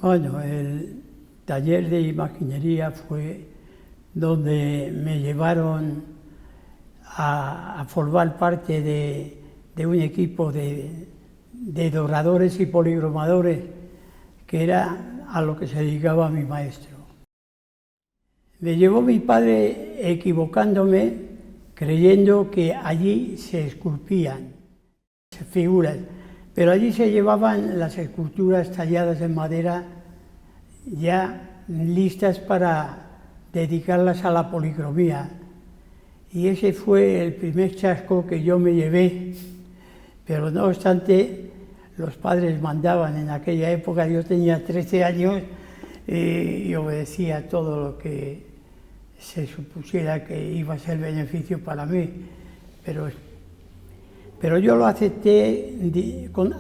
Bueno, el taller de imaginería fue donde me llevaron a formar parte de un equipo de doradores y policromadores, que era a lo que se dedicaba mi maestro. Me llevó mi padre equivocándome, creyendo que allí se esculpían figuras, pero allí se llevaban las esculturas talladas en madera ya listas para dedicarlas a la policromía. Y ese fue el primer chasco que yo me llevé, pero no obstante, los padres mandaban en aquella época. Yo tenía 13 años y obedecía todo lo que se supusiera que iba a ser beneficio para mí, pero yo lo acepté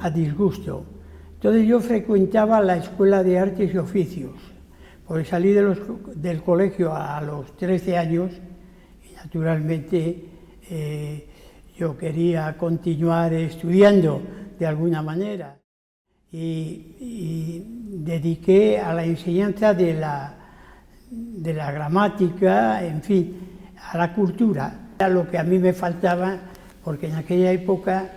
a disgusto. Entonces yo frecuentaba la Escuela de Artes y Oficios, porque salí del colegio a los 13 años y naturalmente yo quería continuar estudiando de alguna manera. Y dediqué a la enseñanza de la gramática, en fin, a la cultura. Era lo que a mí me faltaba, porque en aquella época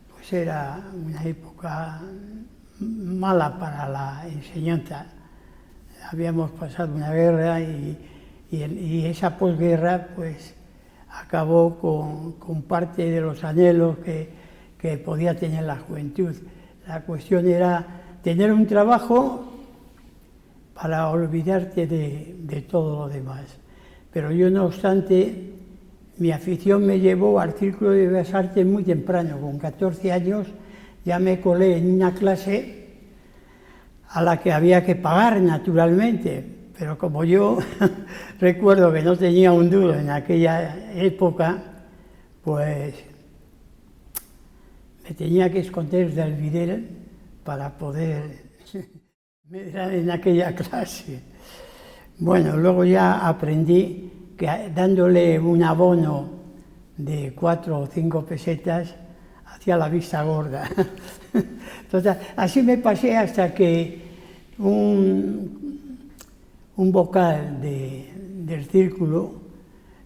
pues era una época mala para la enseñanza. Habíamos pasado una guerra y esa posguerra pues acabó con parte de los anhelos que podía tener la juventud. La cuestión era tener un trabajo para olvidarte de todo lo demás. Pero yo, no obstante, mi afición me llevó al Círculo de Bellas Artes muy temprano. Con 14 años ya me colé en una clase a la que había que pagar, naturalmente, pero como yo recuerdo que no tenía un duro en aquella época, pues me tenía que esconder del videl para poder medrar en aquella clase. Bueno, luego ya aprendí que dándole un abono de 4 o 5 pesetas hacía la vista gorda. Entonces, así me pasé hasta que un vocal del círculo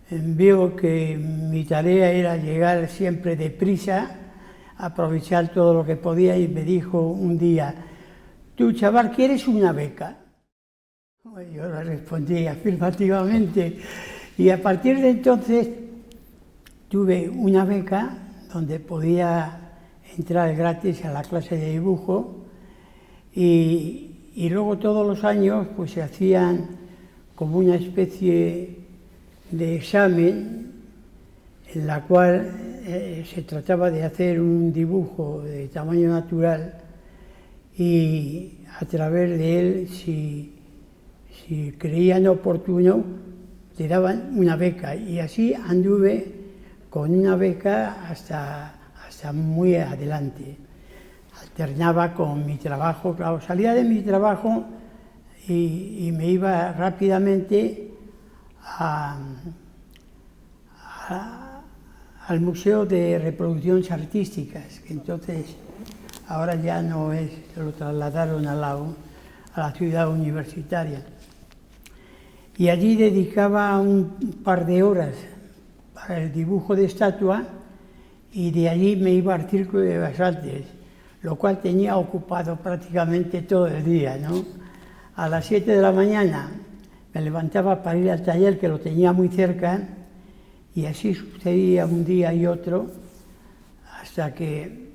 vio que mi tarea era llegar siempre deprisa, aprovechar todo lo que podía, y me dijo un día: «Tú, chaval, ¿quieres una beca?». Yo le respondí afirmativamente, y a partir de entonces tuve una beca donde podía entrar gratis a la clase de dibujo, y luego todos los años pues se hacían como una especie de examen en la cual se trataba de hacer un dibujo de tamaño natural, y a través de él, si creían oportuno, te daban una beca, y así anduve con una beca hasta muy adelante. Alternaba con mi trabajo, claro, salía de mi trabajo y me iba rápidamente al Museo de Reproducciones Artísticas, que entonces ahora ya no es, lo trasladaron a la ciudad universitaria. Y allí dedicaba un par de horas para el dibujo de estatua, y de allí me iba al Círculo de Bellas Artes, lo cual tenía ocupado prácticamente todo el día, ¿no? A las 7 de la mañana me levantaba para ir al taller, que lo tenía muy cerca, y así sucedía un día y otro, hasta que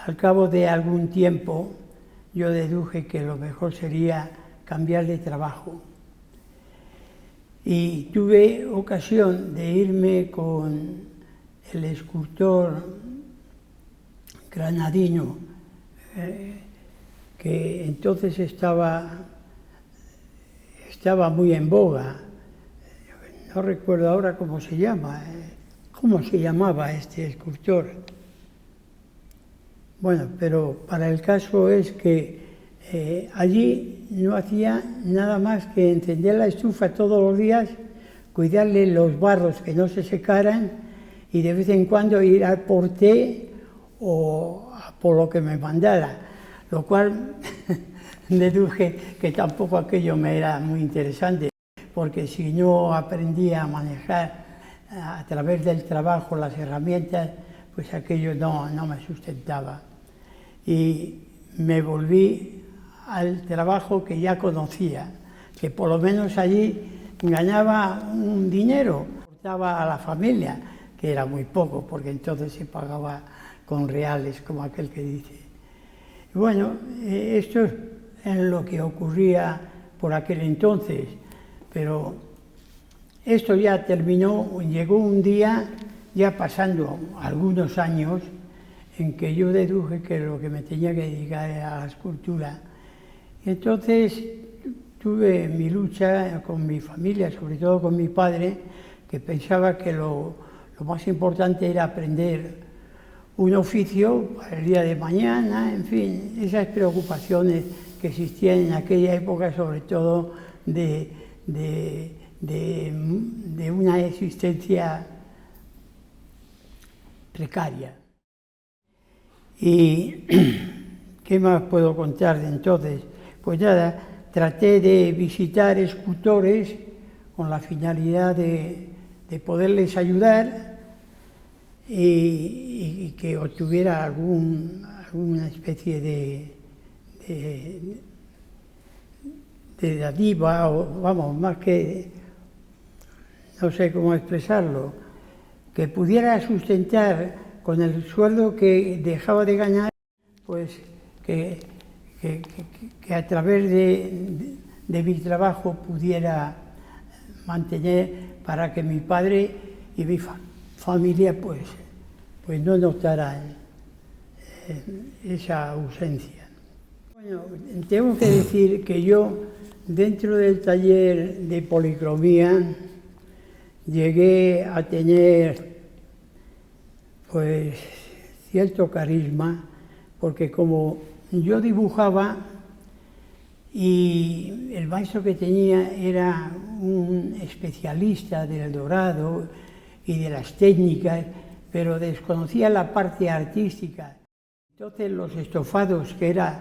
al cabo de algún tiempo yo deduje que lo mejor sería cambiar de trabajo. Y tuve ocasión de irme con el escultor granadino, que entonces estaba muy en boga. No recuerdo ahora cómo se llamaba este escultor. Bueno, pero para el caso es que allí no hacía nada más que encender la estufa todos los días, cuidarle los barros que no se secaran, y de vez en cuando ir al porté o por lo que me mandara, lo cual deduje que tampoco aquello me era muy interesante, porque si no aprendía a manejar a través del trabajo las herramientas, pues aquello no me sustentaba. Y me volví al trabajo que ya conocía, que por lo menos allí ganaba un dinero, aportaba a la familia, que era muy poco, porque entonces se pagaba con reales, como aquel que dice. Y bueno, esto es lo que ocurría por aquel entonces, pero esto ya terminó, llegó un día, ya pasando algunos años, en que yo deduje que lo que me tenía que dedicar era a la escultura. Y entonces tuve mi lucha con mi familia, sobre todo con mi padre, que pensaba que lo más importante era aprender un oficio para el día de mañana, en fin, esas preocupaciones que existían en aquella época, sobre todo de una existencia precaria. ¿Y qué más puedo contar de entonces? Pues nada, traté de visitar escultores con la finalidad de poderles ayudar y que obtuviera alguna especie de dádiva, o vamos, más que, no sé cómo expresarlo, que pudiera sustentar con el sueldo que dejaba de ganar, pues que a través de mi trabajo pudiera mantener, para que mi padre y mi familia pues no notaran esa ausencia. Bueno, tengo que decir que yo, dentro del taller de policromía, llegué a tener pues cierto carisma, porque como yo dibujaba y el maestro que tenía era un especialista del dorado y de las técnicas, pero desconocía la parte artística. Entonces los estofados, que era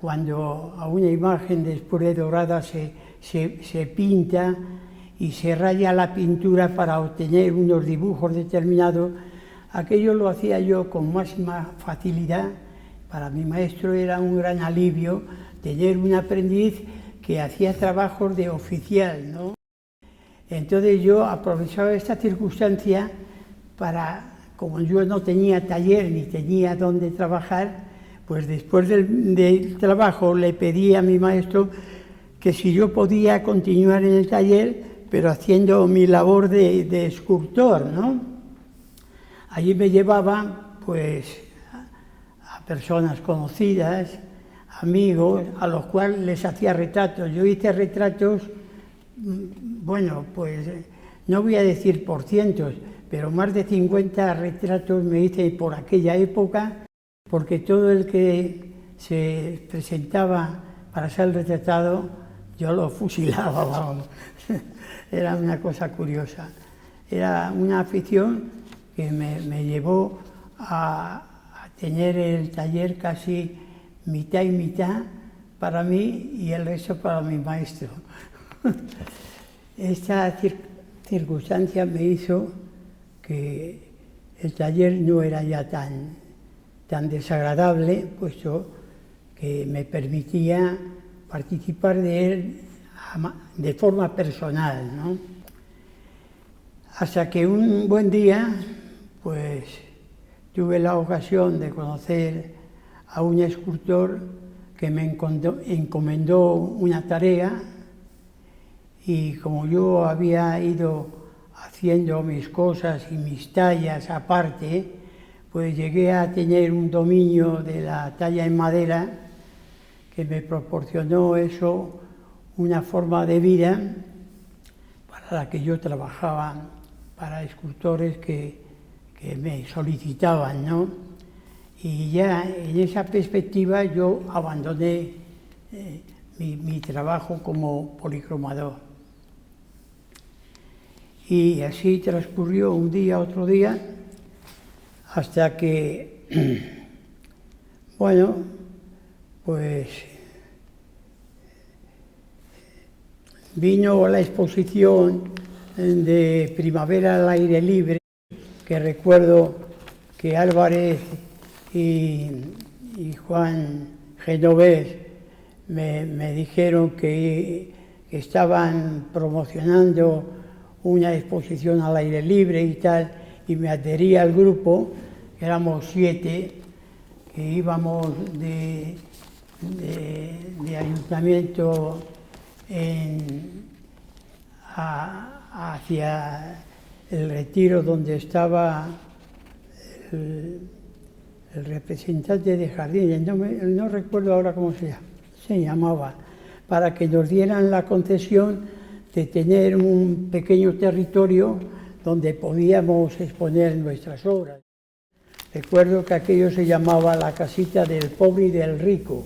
cuando a una imagen después de dorada se pinta y se raya la pintura para obtener unos dibujos determinados, aquello lo hacía yo con máxima facilidad. Para mi maestro era un gran alivio tener un aprendiz que hacía trabajos de oficial, ¿no? Entonces yo aprovechaba esta circunstancia para, como yo no tenía taller ni tenía dónde trabajar, pues después del trabajo le pedí a mi maestro que si yo podía continuar en el taller, pero haciendo mi labor de escultor, ¿no? Allí me llevaba, pues, a personas conocidas, amigos, a los cuales les hacía retratos. Yo hice retratos, bueno, pues, no voy a decir por cientos, pero más de 50 retratos me hice por aquella época, porque todo el que se presentaba para ser retratado, yo lo fusilaba, vamos. Era una cosa curiosa. Era una afición que me llevó a tener el taller casi mitad y mitad para mí y el resto para mi maestro. Esta circunstancia me hizo que el taller no era ya tan desagradable, puesto que me permitía participar de él de forma personal, ¿no? Hasta que un buen día, pues, tuve la ocasión de conocer a un escultor que me encomendó una tarea, y como yo había ido haciendo mis cosas y mis tallas aparte, pues llegué a tener un dominio de la talla en madera que me proporcionó eso una forma de vida para la que yo trabajaba para escultores que me solicitaban, ¿no? Y ya en esa perspectiva yo abandoné mi trabajo como policromador. Y así transcurrió un día, otro día, hasta que, bueno, pues vino la exposición de Primavera al aire libre, que recuerdo que Álvarez y Juan Genovés me dijeron que estaban promocionando una exposición al aire libre y tal, y me adherí al grupo, éramos 7, que íbamos de ayuntamiento hacia el retiro donde estaba el representante de jardines, no recuerdo ahora cómo se llamaba, para que nos dieran la concesión de tener un pequeño territorio donde podíamos exponer nuestras obras. Recuerdo que aquello se llamaba la casita del pobre y del rico.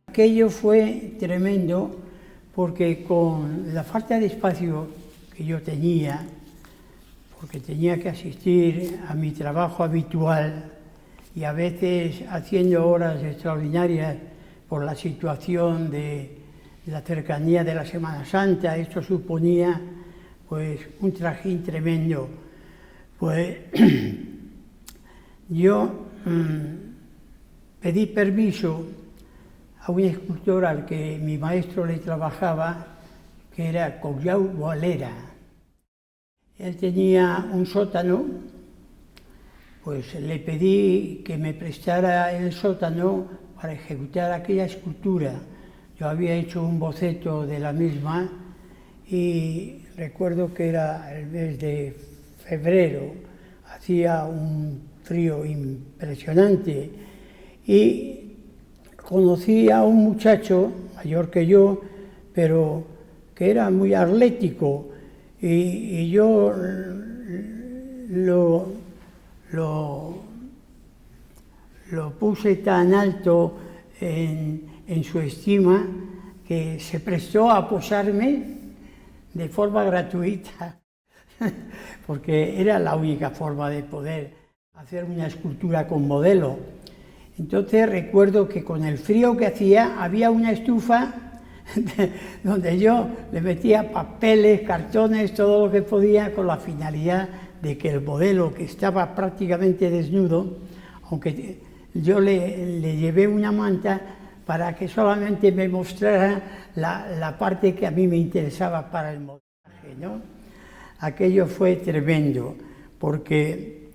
Aquello fue tremendo porque con la falta de espacio que yo tenía, porque tenía que asistir a mi trabajo habitual y a veces haciendo horas extraordinarias por la situación de la cercanía de la Semana Santa, esto suponía pues un trajín tremendo. Pues yo pedí permiso a un escultor al que mi maestro le trabajaba, que era Collau Boalera. Él tenía un sótano, pues le pedí que me prestara el sótano para ejecutar aquella escultura. Yo había hecho un boceto de la misma y recuerdo que era el mes de febrero, hacía un frío impresionante y conocí a un muchacho mayor que yo, pero que era muy atlético y yo lo puse tan alto en su estima que se prestó a posarme de forma gratuita, porque era la única forma de poder hacer una escultura con modelo. Entonces recuerdo que con el frío que hacía había una estufa donde yo le metía papeles, cartones, todo lo que podía con la finalidad de que el modelo, que estaba prácticamente desnudo, aunque yo le llevé una manta para que solamente me mostrara la parte que a mí me interesaba para el modelaje, ¿no? Aquello fue tremendo, porque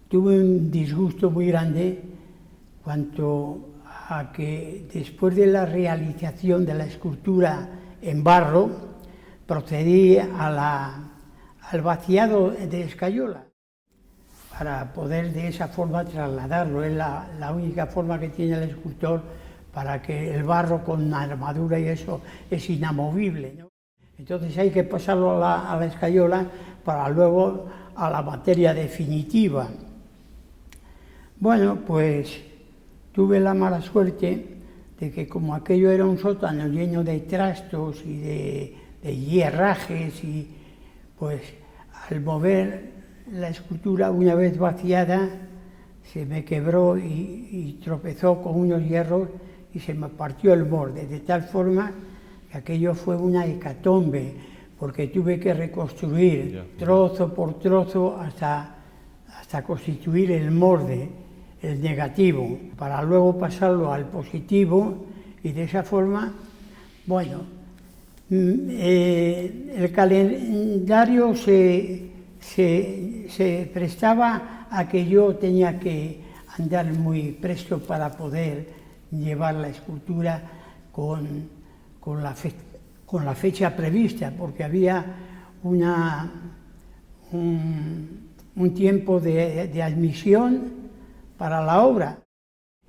tuve un disgusto muy grande cuanto a que después de la realización de la escultura en barro, procedí al vaciado de escayola, para poder de esa forma trasladarlo. Es la única forma que tiene el escultor para que el barro con armadura y eso es inamovible, ¿no? Entonces hay que pasarlo a la escayola para luego a la materia definitiva. Bueno, pues tuve la mala suerte de que como aquello era un sótano lleno de trastos y de hierrajes, y pues al mover la escultura una vez vaciada se me quebró y tropezó con unos hierros y se me partió el borde, de tal forma que aquello fue una hecatombe, porque tuve que reconstruir trozo por trozo hasta constituir el molde, el negativo, para luego pasarlo al positivo Y de esa forma, bueno, el calendario se prestaba a que yo tenía que andar muy presto para poder llevar la escultura con la fecha prevista, porque había un tiempo de admisión para la obra.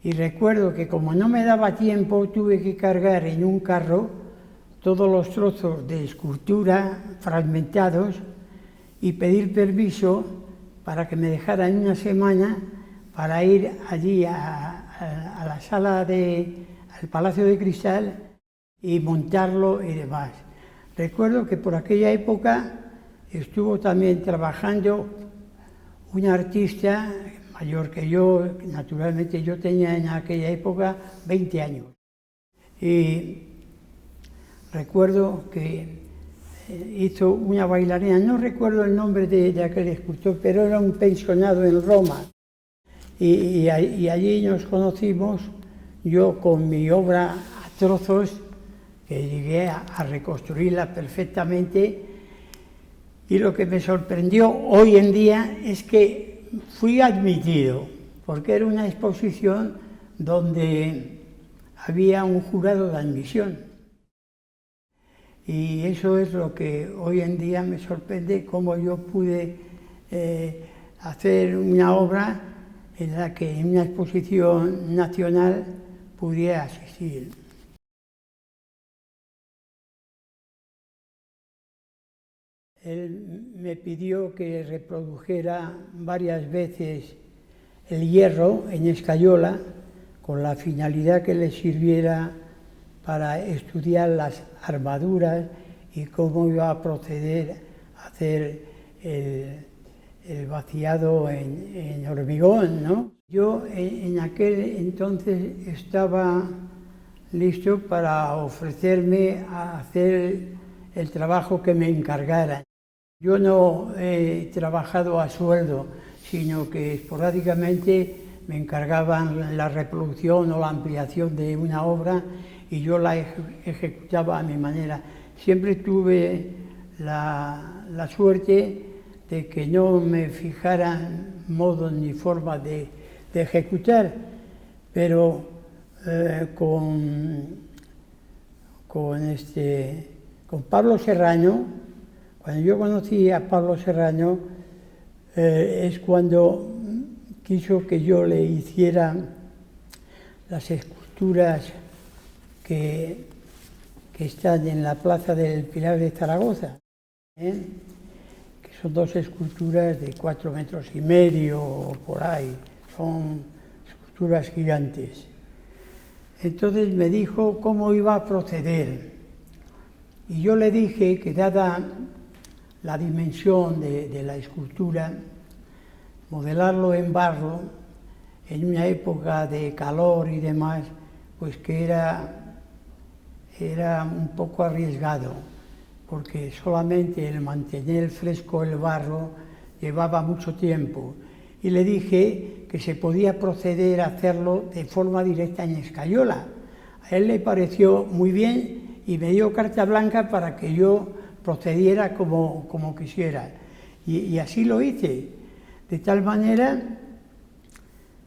Y recuerdo que como no me daba tiempo, tuve que cargar en un carro todos los trozos de escultura fragmentados y pedir permiso para que me dejaran una semana para ir allí a la sala al Palacio de Cristal y montarlo y demás. Recuerdo que por aquella época estuvo también trabajando un artista mayor que yo, naturalmente yo tenía en aquella época 20 años. Y recuerdo que hizo una bailarina, no recuerdo el nombre de aquel escultor, pero era un pensionado en Roma. Y allí nos conocimos, yo con mi obra a trozos, que llegué a reconstruirla perfectamente. Y lo que me sorprendió hoy en día es que fui admitido, porque era una exposición donde había un jurado de admisión. Y eso es lo que hoy en día me sorprende, cómo yo pude hacer una obra en la que en una exposición nacional pudiera asistir. Él me pidió que reprodujera varias veces el hierro en escayola con la finalidad que le sirviera para estudiar las armaduras y cómo iba a proceder a hacer el vaciado en hormigón, ¿no? Yo en aquel entonces estaba listo para ofrecerme a hacer el trabajo que me encargaran. Yo no he trabajado a sueldo, sino que esporádicamente me encargaban la reproducción o la ampliación de una obra y yo la ejecutaba a mi manera. Siempre tuve la suerte de que no me fijaran modos ni formas de ejecutar, pero con Pablo Serrano, cuando yo conocí a Pablo Serrano, es cuando quiso que yo le hiciera las esculturas que están en la Plaza del Pilar de Zaragoza, que son 2 esculturas de 4,5 metros o por ahí, son esculturas gigantes. Entonces me dijo cómo iba a proceder y yo le dije que dada la dimensión de la escultura, modelarlo en barro en una época de calor y demás, pues que era un poco arriesgado, porque solamente el mantener fresco el barro llevaba mucho tiempo. Y le dije que se podía proceder a hacerlo de forma directa en escayola. A él le pareció muy bien y me dio carta blanca para que yo procediera como quisiera. Y así lo hice, de tal manera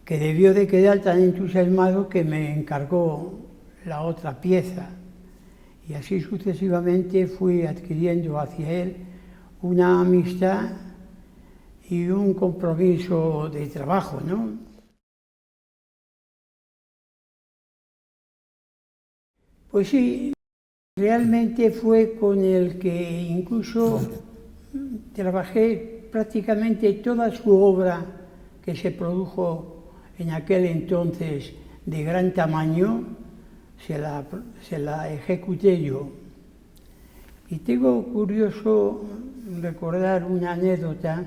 que debió de quedar tan entusiasmado que me encargó la otra pieza. Y así sucesivamente fui adquiriendo hacia él una amistad y un compromiso de trabajo, ¿no? Pues sí, realmente fue con el que incluso trabajé prácticamente toda su obra que se produjo en aquel entonces de gran tamaño, se la ejecuté yo. Y tengo curioso recordar una anécdota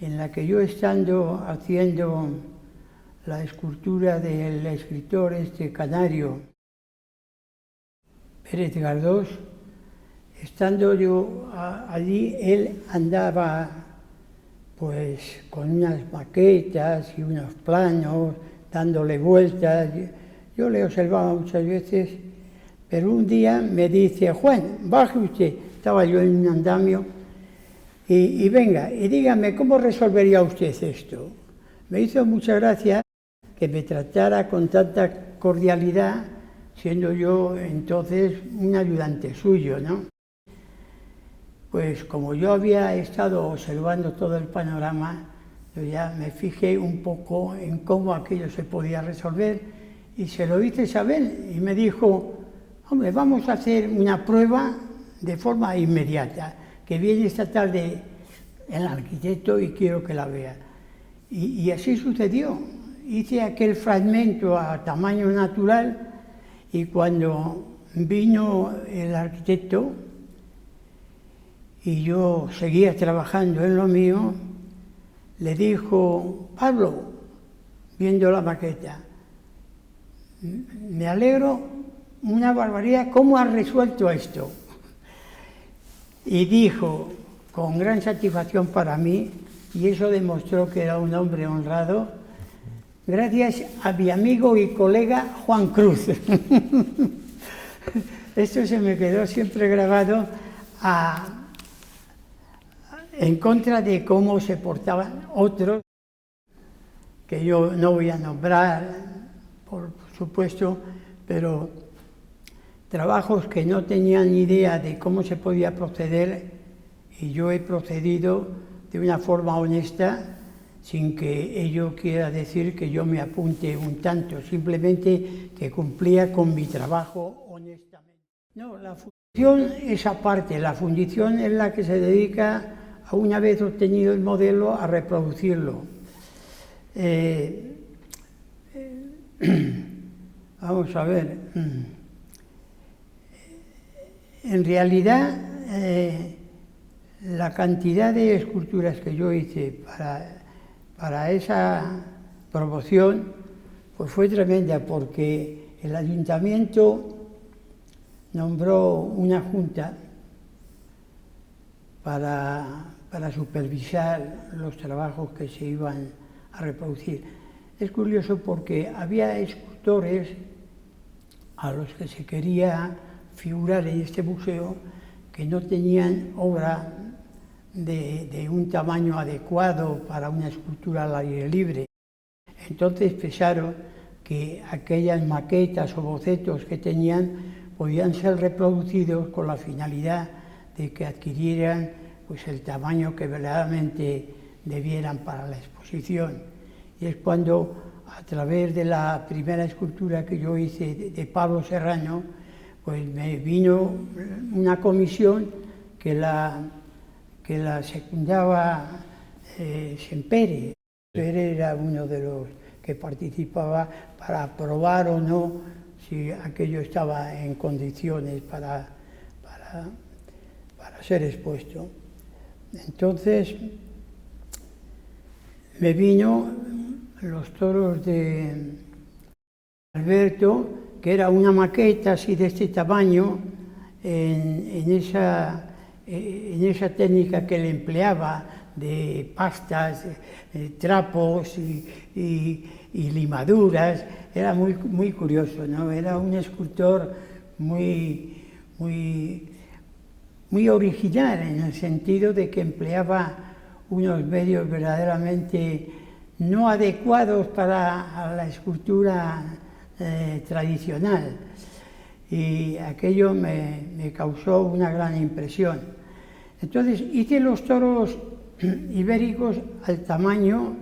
en la que yo estando haciendo la escultura del escritor canario Pérez Galdós, estando yo allí, él andaba pues con unas maquetas y unos planos, dándole vueltas. Yo le observaba muchas veces, pero un día me dice, Juan, baje usted, estaba yo en un andamio, y venga, y dígame, ¿cómo resolvería usted esto? Me hizo mucha gracia que me tratara con tanta cordialidad, siendo yo entonces un ayudante suyo, ¿no? Pues como yo había estado observando todo el panorama, yo ya me fijé un poco en cómo aquello se podía resolver y se lo hice saber y me dijo, hombre, vamos a hacer una prueba de forma inmediata, que viene esta tarde el arquitecto y quiero que la vea. Y así sucedió. Hice aquel fragmento a tamaño natural y cuando vino el arquitecto y yo seguía trabajando en lo mío, le dijo, Pablo, viendo la maqueta, me alegro una barbaridad, ¿cómo has resuelto esto? Y dijo, con gran satisfacción para mí, y eso demostró que era un hombre honrado, gracias a mi amigo y colega Juan Cruz. Esto se me quedó siempre grabado en contra de cómo se portaban otros, que yo no voy a nombrar, por supuesto, pero trabajos que no tenían ni idea de cómo se podía proceder, y yo he procedido de una forma honesta, sin que ello quiera decir que yo me apunte un tanto, simplemente que cumplía con mi trabajo honestamente. No, la fundición es aparte, la fundición es la que se dedica a, una vez obtenido el modelo, a reproducirlo. Vamos a ver. En realidad, la cantidad de esculturas que yo hice para esa promoción pues fue tremenda, porque el ayuntamiento nombró una junta para supervisar los trabajos que se iban a reproducir. Es curioso porque había escultores a los que se quería figurar en este museo que no tenían obra de un tamaño adecuado para una escultura al aire libre. Entonces pensaron que aquellas maquetas o bocetos que tenían podían ser reproducidos con la finalidad de que adquirieran pues, el tamaño que verdaderamente debieran para la exposición. Y es cuando, a través de la primera escultura que yo hice de Pablo Serrano, pues me vino una comisión que la secundaba Sempere. Sempere era uno de los que participaba para aprobar o no si aquello estaba en condiciones para ser expuesto. Entonces me vino los toros de Alberto, que era una maqueta así de este tamaño, en esa técnica que él empleaba de pastas, trapos y limaduras. Era muy curioso, ¿no? Era un escultor muy original, en el sentido de que empleaba unos medios verdaderamente no adecuados para la escultura tradicional. Y aquello me causó una gran impresión. Entonces hice los toros ibéricos al tamaño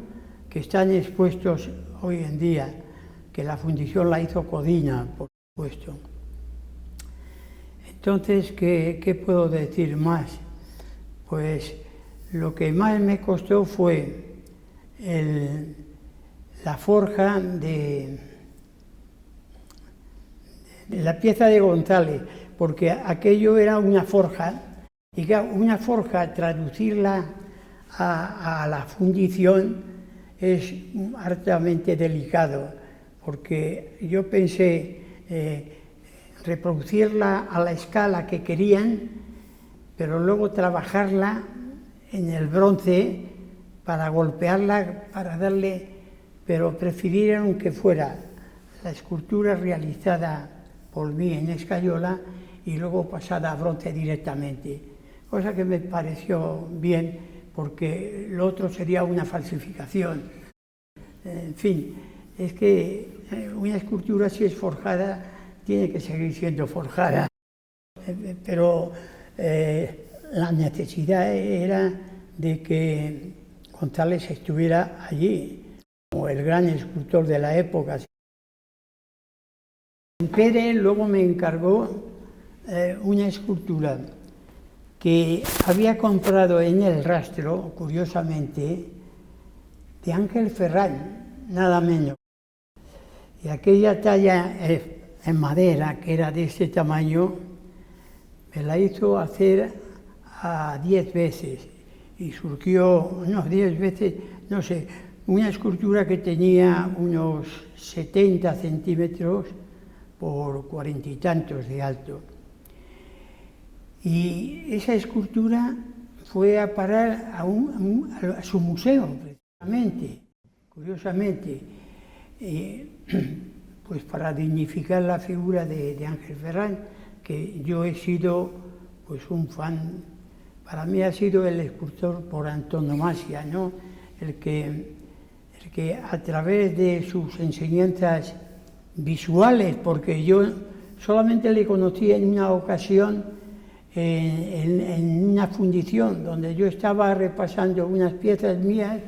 que están expuestos hoy en día, que la fundición la hizo Codina, por supuesto. Entonces, ¿qué puedo decir más? Pues lo que más me costó fue la forja de la pieza de González, porque aquello era una forja, y claro, una forja, traducirla a la fundición es hartamente delicado, porque yo pensé reproducirla a la escala que querían, pero luego trabajarla en el bronce para golpearla, para darle, pero prefirieron que fuera la escultura realizada por mí en escayola y luego pasada a bronce directamente, cosa que me pareció bien porque lo otro sería una falsificación. En fin, es que una escultura, si es forjada, tiene que seguir siendo forjada, pero la necesidad era de que González estuviera allí, como el gran escultor de la época. Pérez luego me encargó una escultura que había comprado en El Rastro, curiosamente, de Ángel Ferrán, nada menos. Y aquella talla en madera, que era de este tamaño, me la hizo hacer a 10 veces. Y surgió, no, 10 veces, no sé, una escultura que tenía unos 70 centímetros por 40 y tantos de alto. Y esa escultura fue a parar a su museo, precisamente, curiosamente, pues para dignificar la figura de Ángel Ferrán, que yo he sido pues un fan, para mí ha sido el escultor por antonomasia, ¿no? El que a través de sus enseñanzas visuales, porque yo solamente le conocí en una ocasión en una fundición donde yo estaba repasando unas piezas mías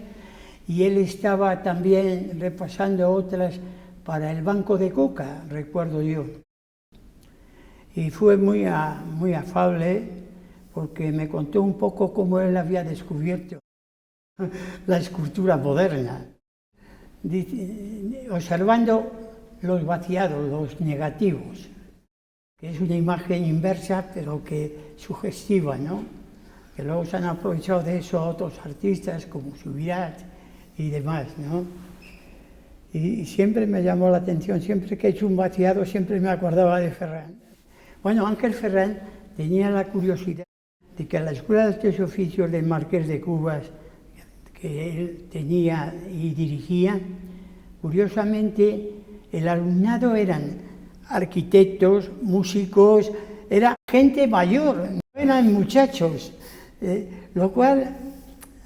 y él estaba también repasando otras para el Banco de Coca, recuerdo yo. Y fue muy afable porque me contó un poco cómo él había descubierto la escultura moderna, observando los vaciados, los negativos, que es una imagen inversa pero que sugestiva, ¿no? Que luego se han aprovechado de eso otros artistas como Subirat y demás, ¿no? Y siempre me llamó la atención, siempre que he hecho un vaciado siempre me acordaba de Ferrán. Bueno, Ángel Ferrán tenía la curiosidad de que a la Escuela de Artes y Oficios del Marqués de Cubas, que él tenía y dirigía, curiosamente el alumnado eran arquitectos, músicos, era gente mayor, no eran muchachos, lo cual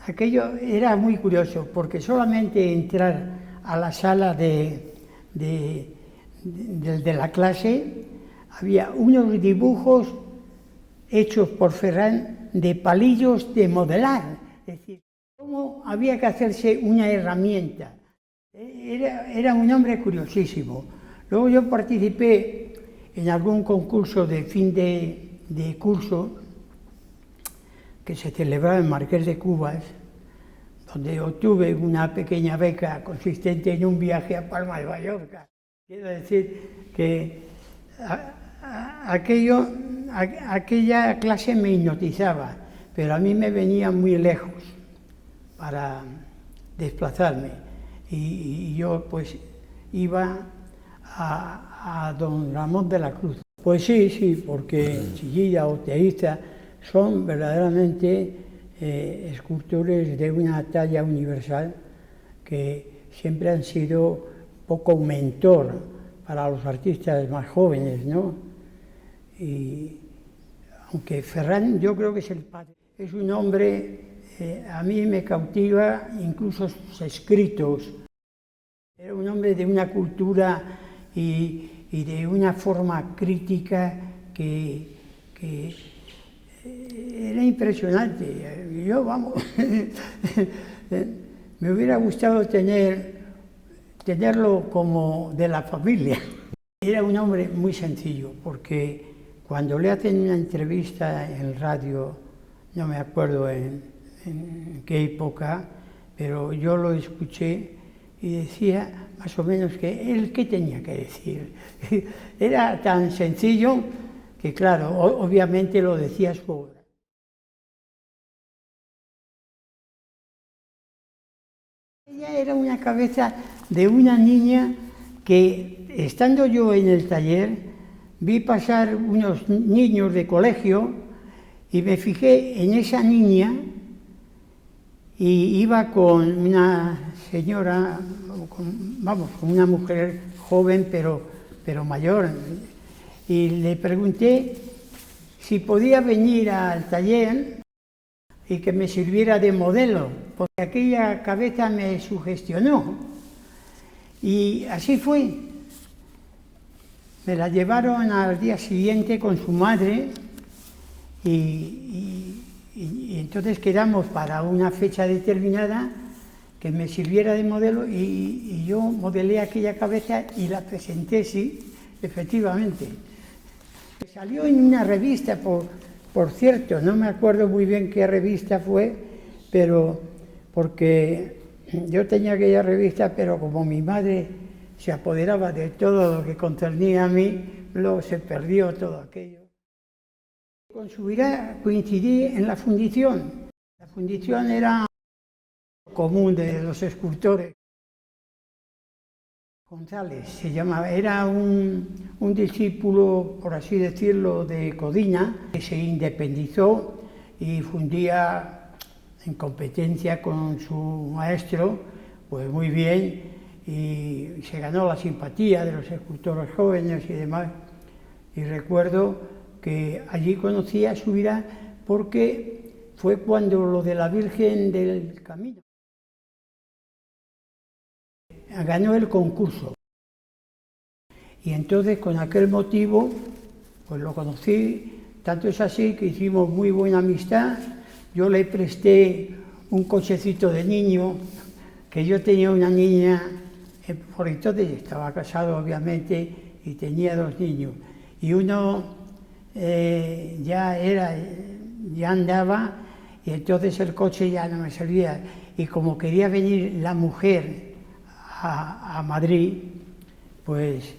aquello era muy curioso, porque solamente entrar a la sala de la clase había unos dibujos hechos por Ferrán de palillos de modelar, es decir, cómo había que hacerse una herramienta. Era un hombre curiosísimo. Luego yo participé en algún concurso de fin de curso que se celebraba en Marqués de Cubas, donde obtuve una pequeña beca consistente en un viaje a Palma de Mallorca. Quiero decir que aquella clase me hipnotizaba, pero a mí me venía muy lejos para desplazarme. Y yo pues iba a don Ramón de la Cruz. Pues sí, porque Chillida o Teísta son verdaderamente escultores de una talla universal que siempre han sido un poco un mentor para los artistas más jóvenes, ¿no? Y aunque Ferrán yo creo que es el padre, es un hombre, a mí me cautiva incluso sus escritos. Era un hombre de una cultura y de una forma crítica que era impresionante. Yo, vamos, me hubiera gustado tenerlo como de la familia. Era un hombre muy sencillo, porque cuando le hacen una entrevista en radio, no me acuerdo en qué época, pero yo lo escuché y decía más o menos que él qué tenía que decir. Era tan sencillo que, claro, obviamente lo decía su obra. Ella era una cabeza de una niña que, estando yo en el taller, vi pasar unos niños de colegio y me fijé en esa niña y iba con una señora, con una mujer joven pero mayor, y le pregunté si podía venir al taller y que me sirviera de modelo, porque aquella cabeza me sugestionó. Y así fue. Me la llevaron al día siguiente con su madre y entonces quedamos para una fecha determinada que me sirviera de modelo y yo modelé aquella cabeza y la presenté, sí, efectivamente. Salió en una revista, por cierto, no me acuerdo muy bien qué revista fue, pero porque yo tenía aquella revista, pero como mi madre se apoderaba de todo lo que concernía a mí, luego se perdió todo aquello. Con Subirá coincidí en la fundición. La fundición era común de los escultores. González se llamaba, era un discípulo, por así decirlo, de Codina, que se independizó y fundía en competencia con su maestro, pues muy bien, y se ganó la simpatía de los escultores jóvenes y demás. Y recuerdo que allí conocí a Subirá porque fue cuando lo de la Virgen del Camino. Ganó el concurso y entonces con aquel motivo pues lo conocí, tanto es así que hicimos muy buena amistad. Yo le presté un cochecito de niño, que yo tenía una niña, por entonces estaba casado obviamente y tenía 2 niños y uno ya andaba y entonces el coche ya no me servía y como quería venir la mujer a Madrid, pues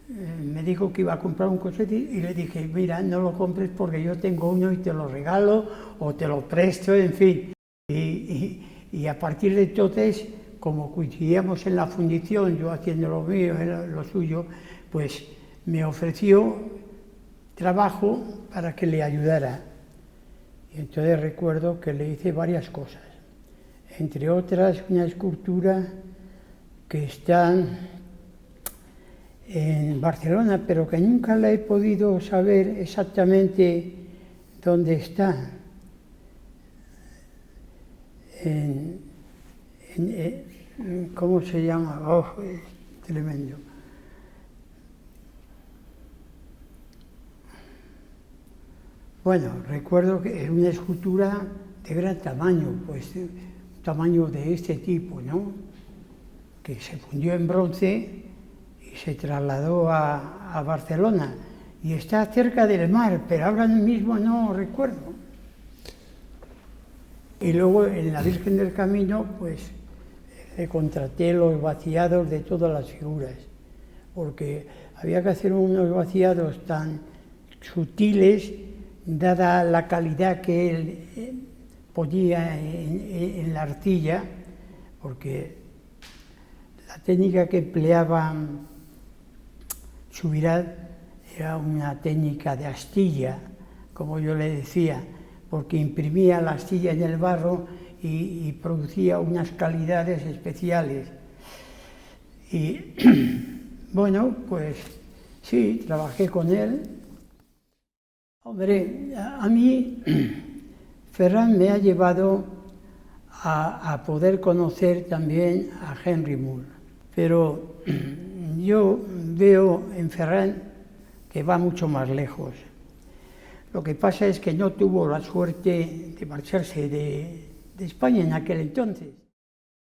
me dijo que iba a comprar un coche y le dije, mira, no lo compres porque yo tengo uno y te lo regalo o te lo presto, en fin. Y a partir de entonces, como coincidíamos en la fundición, yo haciendo lo mío, lo suyo, pues me ofreció trabajo para que le ayudara. Y entonces recuerdo que le hice varias cosas, entre otras una escultura que está en Barcelona, pero que nunca la he podido saber exactamente dónde está. ¿Cómo se llama? Oh, es tremendo. Bueno, recuerdo que era una escultura de gran tamaño, pues un tamaño de este tipo, ¿no? Que se fundió en bronce y se trasladó a Barcelona. Y está cerca del mar, pero ahora mismo no recuerdo. Y luego en la Virgen del Camino, pues contraté los vaciados de todas las figuras, porque había que hacer unos vaciados tan sutiles, dada la calidad que él ponía en la arcilla, porque la técnica que empleaba Subirá era una técnica de astilla, como yo le decía, porque imprimía la astilla en el barro y producía unas calidades especiales. Y bueno, pues sí, trabajé con él. Hombre, a mí Ferran me ha llevado a poder conocer también a Henry Moore, pero yo veo en Ferran que va mucho más lejos. Lo que pasa es que no tuvo la suerte de marcharse de España en aquel entonces.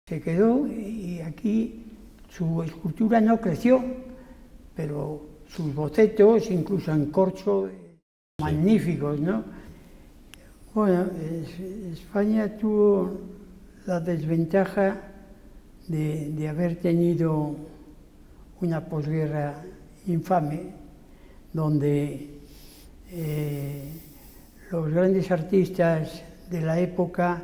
Se quedó y aquí su escultura no creció, pero sus bocetos, incluso en corcho, magníficos, ¿no? Bueno, España tuvo la desventaja de haber tenido una posguerra infame, donde los grandes artistas de la época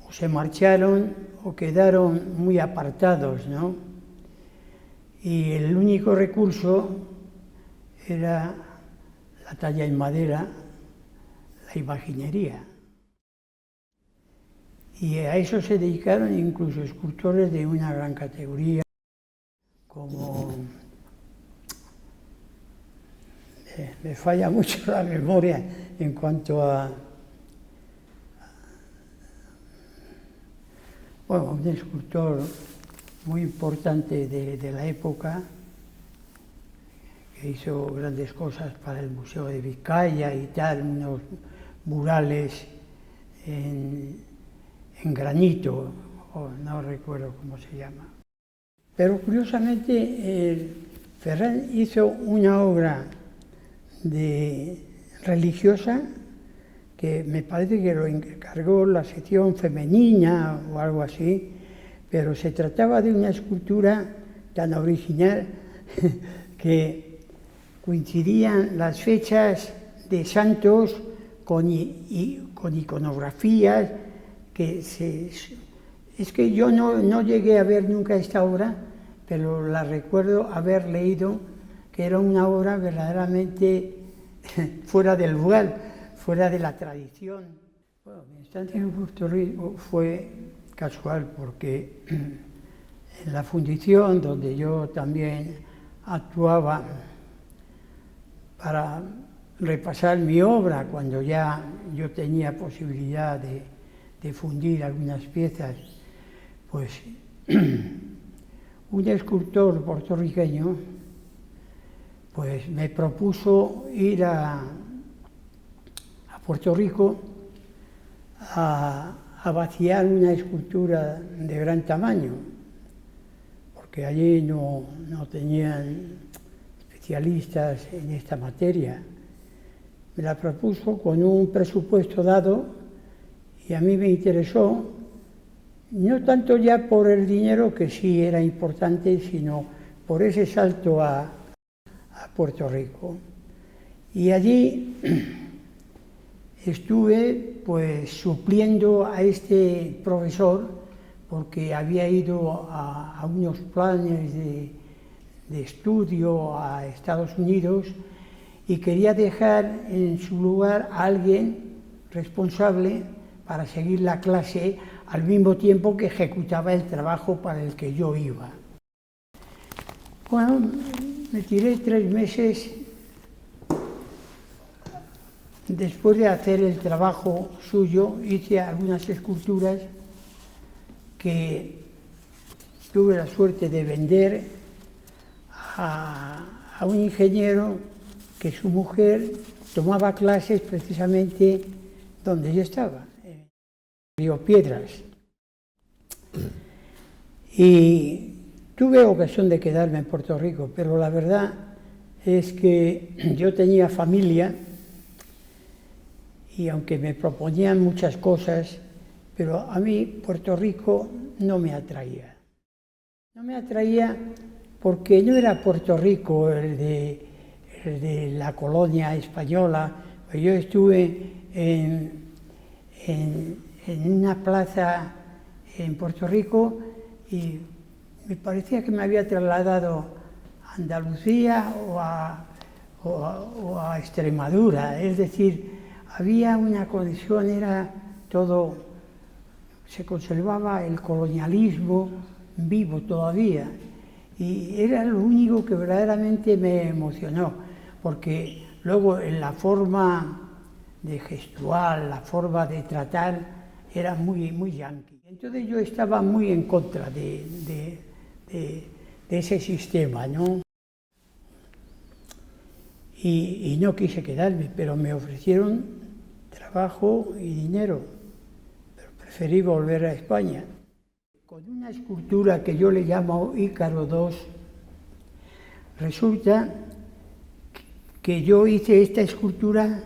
o se marcharon o quedaron muy apartados, ¿no? Y el único recurso era la talla en madera, la imaginería. Y a eso se dedicaron incluso escultores de una gran categoría, como Me falla mucho la memoria en cuanto a... Bueno, un escultor muy importante de la época, que hizo grandes cosas para el Museo de Vizcaya y tal, unos murales en granito, o no recuerdo cómo se llama. Pero curiosamente, Ferran hizo una obra religiosa que me parece que lo encargó la sección femenina o algo así, pero se trataba de una escultura tan original que coincidían las fechas de santos con iconografías, es que yo no llegué a ver nunca esta obra, pero la recuerdo haber leído que era una obra verdaderamente fuera del lugar, fuera de la tradición. Bueno, mi estancia en Puerto Rico fue casual porque en la fundición donde yo también actuaba para repasar mi obra cuando ya yo tenía posibilidad de fundir algunas piezas, pues un escultor puertorriqueño pues me propuso ir a Puerto Rico a vaciar una escultura de gran tamaño, porque allí no tenían especialistas en esta materia. Me la propuso con un presupuesto dado y a mí me interesó, no tanto ya por el dinero, que sí era importante, sino por ese salto a Puerto Rico. Y allí estuve pues supliendo a este profesor porque había ido a unos planes de estudio a Estados Unidos y quería dejar en su lugar a alguien responsable para seguir la clase al mismo tiempo que ejecutaba el trabajo para el que yo iba. Bueno, me tiré 3 meses después de hacer el trabajo suyo. Hice algunas esculturas que tuve la suerte de vender a un ingeniero que su mujer tomaba clases precisamente donde yo estaba, en Río Piedras. Y tuve ocasión de quedarme en Puerto Rico, pero la verdad es que yo tenía familia y aunque me proponían muchas cosas, pero a mí Puerto Rico no me atraía. No me atraía porque no era Puerto Rico el de la colonia española. Yo estuve en una plaza en Puerto Rico y me parecía que me había trasladado a Andalucía o a Extremadura, es decir, había una conexión, era todo, se conservaba el colonialismo vivo todavía, y era lo único que verdaderamente me emocionó, porque luego en la forma de gestual, la forma de tratar, era muy yanqui. Entonces yo estaba muy en contra de ese sistema, ¿no? Y no quise quedarme, pero me ofrecieron trabajo y dinero, pero preferí volver a España. Con una escultura que yo le llamo Ícaro II, resulta que yo hice esta escultura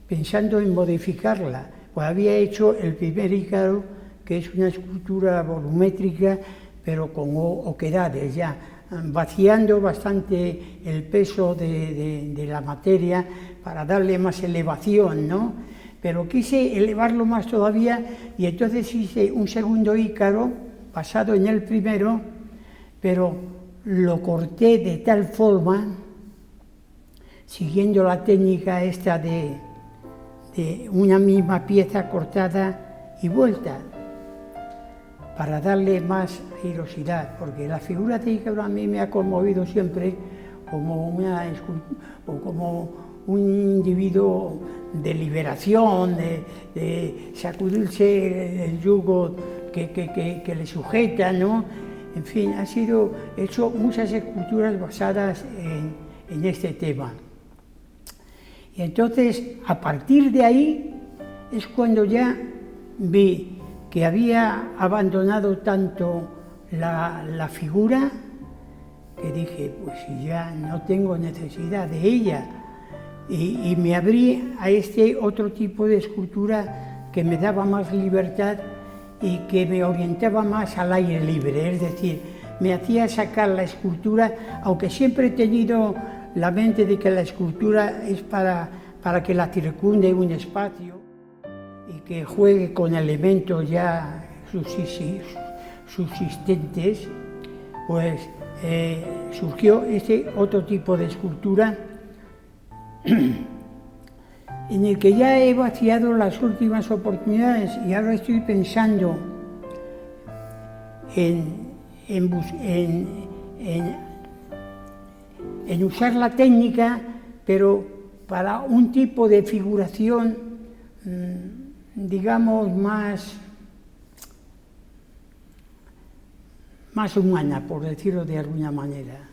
pensando en modificarla, pues había hecho el primer Ícaro, que es una escultura volumétrica, pero con oquedades ya, vaciando bastante el peso de la materia para darle más elevación, ¿no? Pero quise elevarlo más todavía y entonces hice un segundo Ícaro basado en el primero, pero lo corté de tal forma, siguiendo la técnica esta de una misma pieza cortada y vuelta, para darle más airosidad, porque la figura de Ícaro a mí me ha conmovido siempre como un individuo de liberación, de sacudirse el yugo que le sujeta, ¿no? En fin, ha sido hecho muchas esculturas basadas en este tema. Y entonces, a partir de ahí, es cuando ya vi que había abandonado tanto la figura, que dije, pues ya no tengo necesidad de ella. Y me abrí a este otro tipo de escultura que me daba más libertad y que me orientaba más al aire libre, es decir, me hacía sacar la escultura, aunque siempre he tenido la mente de que la escultura es para que la circunde un espacio y que juegue con elementos ya subsistentes, pues surgió este otro tipo de escultura en el que ya he vaciado las últimas oportunidades y ahora estoy pensando en usar la técnica, pero para un tipo de figuración, digamos, más humana, por decirlo de alguna manera.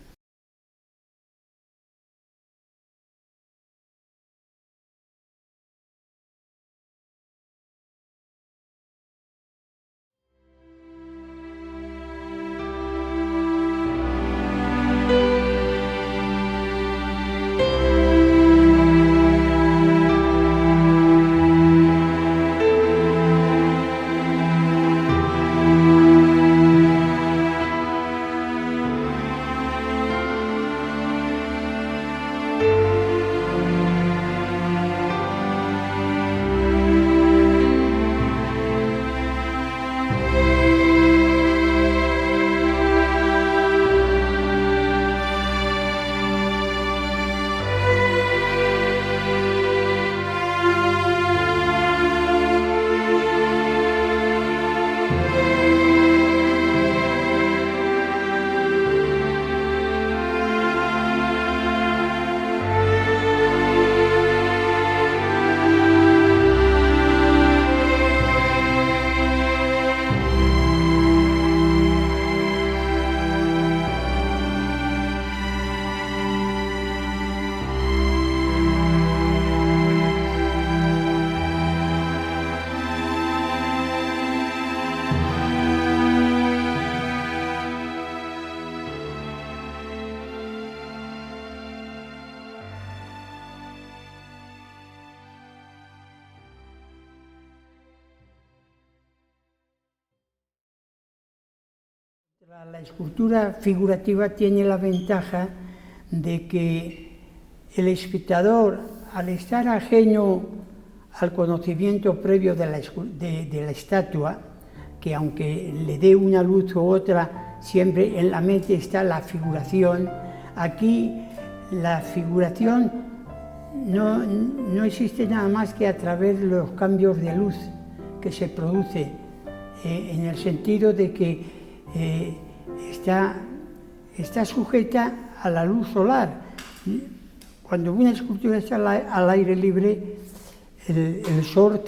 La escultura figurativa tiene la ventaja de que el espectador, al estar ajeno al conocimiento previo de la estatua, que aunque le dé una luz u otra, siempre en la mente está la figuración, aquí la figuración no existe nada más que a través de los cambios de luz que se produce, en el sentido de que está sujeta a la luz solar. Cuando una escultura está al aire libre, el sol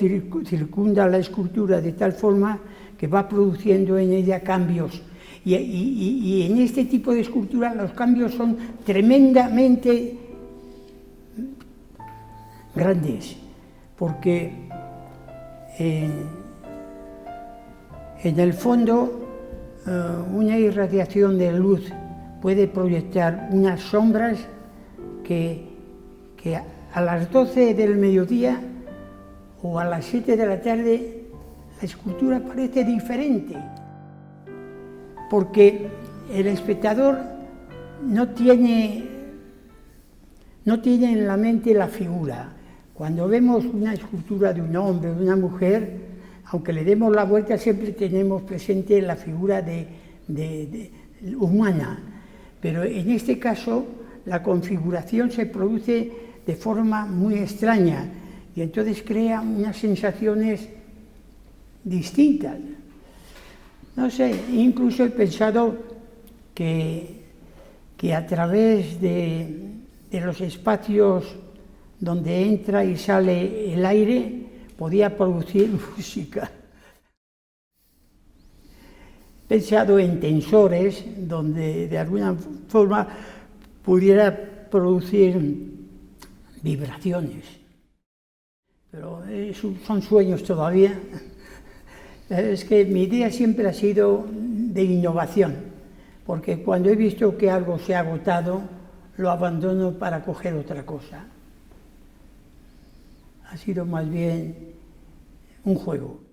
circunda la escultura de tal forma que va produciendo en ella cambios. Y en este tipo de escultura los cambios son tremendamente grandes, porque en el fondo una irradiación de luz puede proyectar unas sombras que a las 12 del mediodía o a las 7 de la tarde la escultura parece diferente, porque el espectador no tiene en la mente la figura. Cuando vemos una escultura de un hombre o de una mujer, aunque le demos la vuelta, siempre tenemos presente la figura humana, pero en este caso la configuración se produce de forma muy extraña y entonces crea unas sensaciones distintas. No sé, incluso he pensado que a través de los espacios donde entra y sale el aire, podía producir música. He pensado en tensores, donde de alguna forma pudiera producir vibraciones. Pero son sueños todavía. Es que mi idea siempre ha sido de innovación, porque cuando he visto que algo se ha agotado, lo abandono para coger otra cosa. Ha sido más bien un juego.